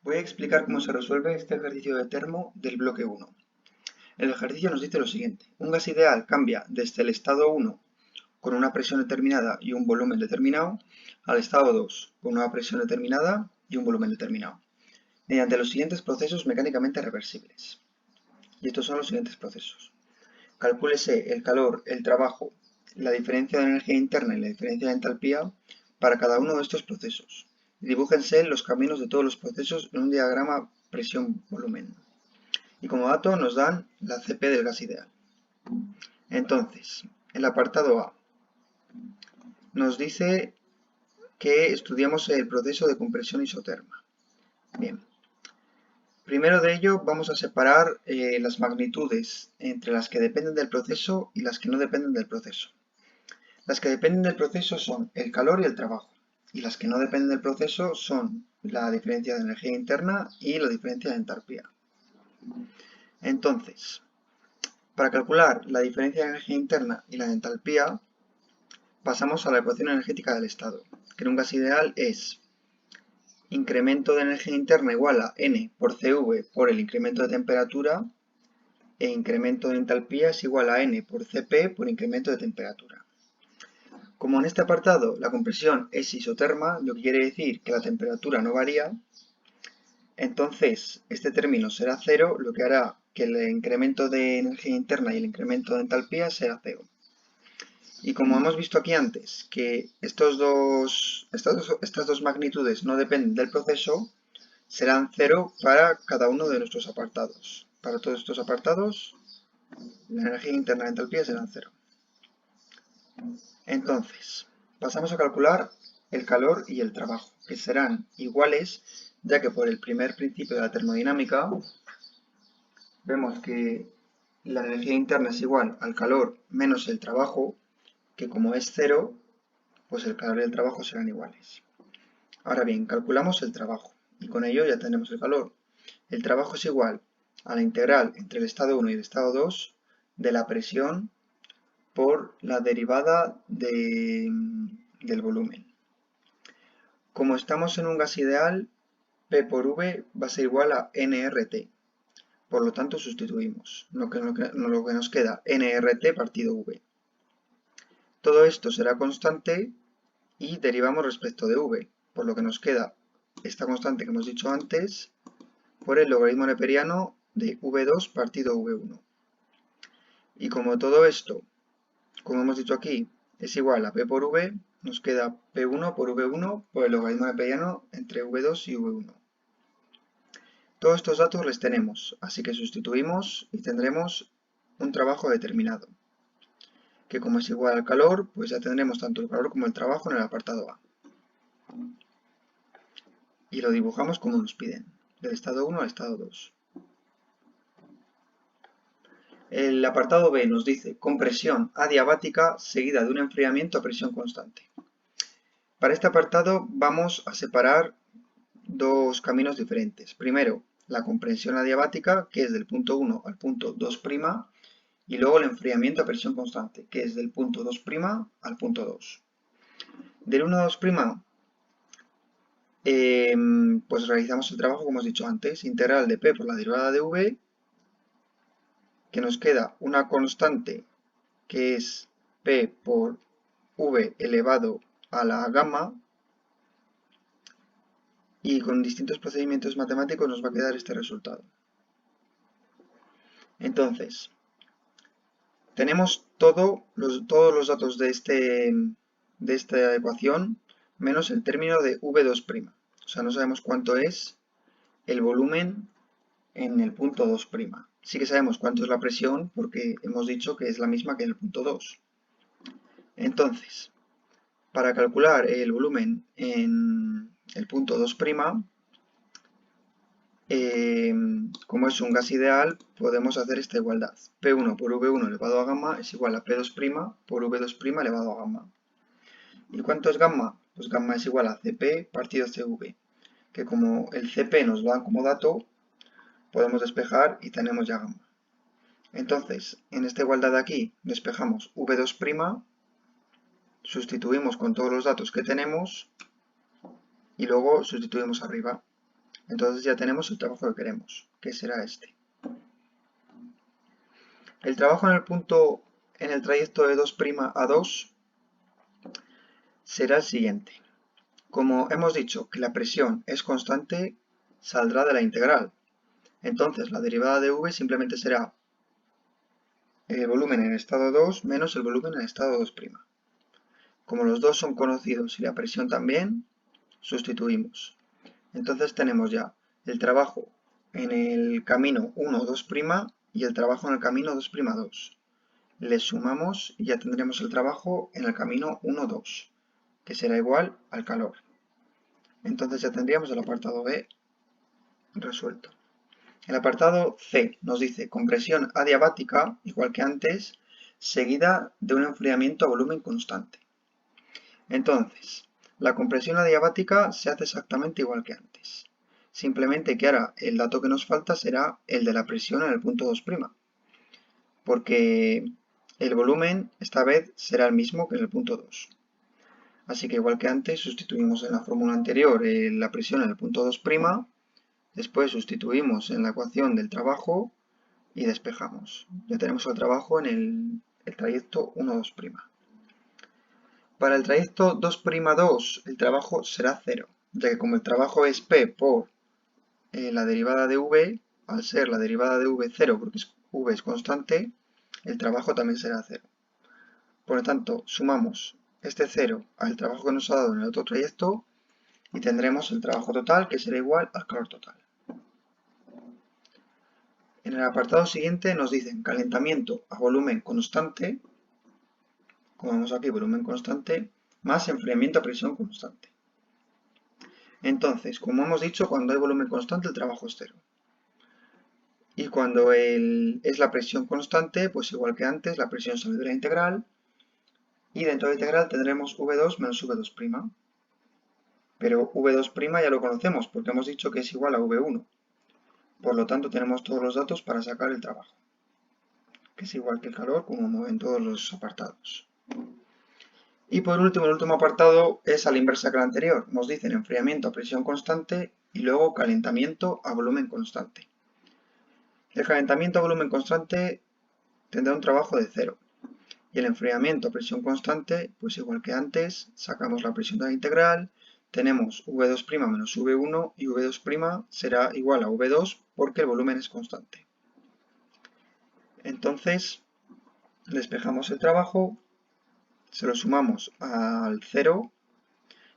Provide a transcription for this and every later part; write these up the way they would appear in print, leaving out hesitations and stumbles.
Voy a explicar cómo se resuelve este ejercicio de termo del bloque 1. El ejercicio nos dice lo siguiente. Un gas ideal cambia desde el estado 1 con una presión determinada y un volumen determinado al estado 2 con una presión determinada y un volumen determinado, mediante los siguientes procesos mecánicamente reversibles. Y estos son los siguientes procesos. Calcúlese el calor, el trabajo, la diferencia de energía interna y la diferencia de entalpía para cada uno de estos procesos. Dibújense los caminos de todos los procesos en un diagrama presión-volumen. Y como dato nos dan la CP del gas ideal. Entonces, el apartado A nos dice que estudiamos el proceso de compresión isoterma. Bien. Primero de ello vamos a separar las magnitudes entre las que dependen del proceso y las que no dependen del proceso. Las que dependen del proceso son el calor y el trabajo, y las que no dependen del proceso son la diferencia de energía interna y la diferencia de entalpía. Entonces, para calcular la diferencia de energía interna y la de entalpía, pasamos a la ecuación energética del estado, que en un gas ideal es incremento de energía interna igual a N por CV por el incremento de temperatura e incremento de entalpía es igual a N por Cp por incremento de temperatura. Como en este apartado la compresión es isoterma, lo que quiere decir que la temperatura no varía, entonces este término será cero, lo que hará que el incremento de energía interna y el incremento de entalpía sea cero. Y como hemos visto aquí antes que estas dos magnitudes no dependen del proceso, serán cero para cada uno de nuestros apartados. Para todos estos apartados, la energía interna y la entalpía serán cero. Entonces, pasamos a calcular el calor y el trabajo, que serán iguales, ya que por el primer principio de la termodinámica vemos que la energía interna es igual al calor menos el trabajo, que como es cero, pues el calor y el trabajo serán iguales. Ahora bien, calculamos el trabajo, y con ello ya tenemos el calor. El trabajo es igual a la integral entre el estado 1 y el estado 2 de la presión por la derivada del volumen. Como estamos en un gas ideal, P por V va a ser igual a nRT. Por lo tanto, sustituimos. Lo que nos queda, nRT partido V. Todo esto será constante y derivamos respecto de V, por lo que nos queda esta constante que hemos dicho antes por el logaritmo neperiano de V2 partido V1. Y como todo esto, como hemos dicho aquí, es igual a P por V, nos queda P1 por V1 por el logaritmo neperiano entre V2 y V1. Todos estos datos les tenemos, así que sustituimos y tendremos un trabajo determinado, que como es igual al calor, pues ya tendremos tanto el calor como el trabajo en el apartado A. Y lo dibujamos como nos piden, del estado 1 al estado 2. El apartado B nos dice compresión adiabática seguida de un enfriamiento a presión constante. Para este apartado vamos a separar dos caminos diferentes. Primero, la compresión adiabática, que es del punto 1 al punto 2', y luego el enfriamiento a presión constante, que es del punto 2' al punto 2. Del 1 a 2', pues realizamos el trabajo como hemos dicho antes, integral de P por la derivada de V, que nos queda una constante que es P por V elevado a la gamma, y con distintos procedimientos matemáticos nos va a quedar este resultado. Entonces, tenemos todos los datos de esta ecuación menos el término de V2'. O sea, no sabemos cuánto es el volumen en el punto 2'. Sí que sabemos cuánto es la presión porque hemos dicho que es la misma que en el punto 2. Entonces, para calcular el volumen en el punto 2', como es un gas ideal, podemos hacer esta igualdad. P1 por V1 elevado a gamma es igual a P2' por V2' elevado a gamma. ¿Y cuánto es gamma? Pues gamma es igual a Cp partido CV, que como el Cp nos lo dan como dato, podemos despejar y tenemos ya gamma. Entonces, en esta igualdad de aquí, despejamos V2', sustituimos con todos los datos que tenemos y luego sustituimos arriba. Entonces ya tenemos el trabajo que queremos, que será este. El trabajo en el trayecto de 2' a 2 será el siguiente. Como hemos dicho que la presión es constante, saldrá de la integral. Entonces la derivada de v simplemente será el volumen en estado 2 menos el volumen en estado 2'. Como los dos son conocidos y la presión también, sustituimos. Entonces tenemos ya el trabajo en el camino 1, 2' y el trabajo en el camino 2', 2. Le sumamos y ya tendremos el trabajo en el camino 1, 2, que será igual al calor. Entonces ya tendríamos el apartado B resuelto. El apartado C nos dice compresión adiabática, igual que antes, seguida de un enfriamiento a volumen constante. Entonces, la compresión adiabática se hace exactamente igual que antes. Simplemente que ahora el dato que nos falta será el de la presión en el punto 2', porque el volumen esta vez será el mismo que en el punto 2. Así que igual que antes, sustituimos en la fórmula anterior la presión en el punto 2', después sustituimos en la ecuación del trabajo y despejamos. Ya tenemos el trabajo en el trayecto 1, 2'. Para el trayecto 2', 2, el trabajo será 0, ya que como el trabajo es P por la derivada de V, al ser la derivada de V 0, porque V es constante, el trabajo también será 0. Por lo tanto, sumamos este 0 al trabajo que nos ha dado en el otro trayecto y tendremos el trabajo total, que será igual al calor total. En el apartado siguiente nos dicen calentamiento a volumen constante, como vemos aquí, volumen constante, más enfriamiento a presión constante. Entonces, como hemos dicho, cuando hay volumen constante el trabajo es 0. Y cuando es la presión constante, pues igual que antes, la presión sale de la integral. Y dentro de la integral tendremos V2 menos V2'. Pero V2' ya lo conocemos porque hemos dicho que es igual a V1. Por lo tanto, tenemos todos los datos para sacar el trabajo, que es igual que el calor, como en todos los apartados. Y por último, el último apartado es a la inversa que el anterior. Nos dicen enfriamiento a presión constante y luego calentamiento a volumen constante. El calentamiento a volumen constante tendrá un trabajo de 0. Y el enfriamiento a presión constante, pues igual que antes, sacamos la presión de la integral, tenemos V2' menos V1 y V2' será igual a V2 porque el volumen es constante. Entonces, despejamos el trabajo, se lo sumamos al 0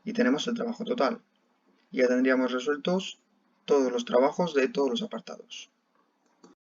y tenemos el trabajo total. Y ya tendríamos resueltos todos los trabajos de todos los apartados.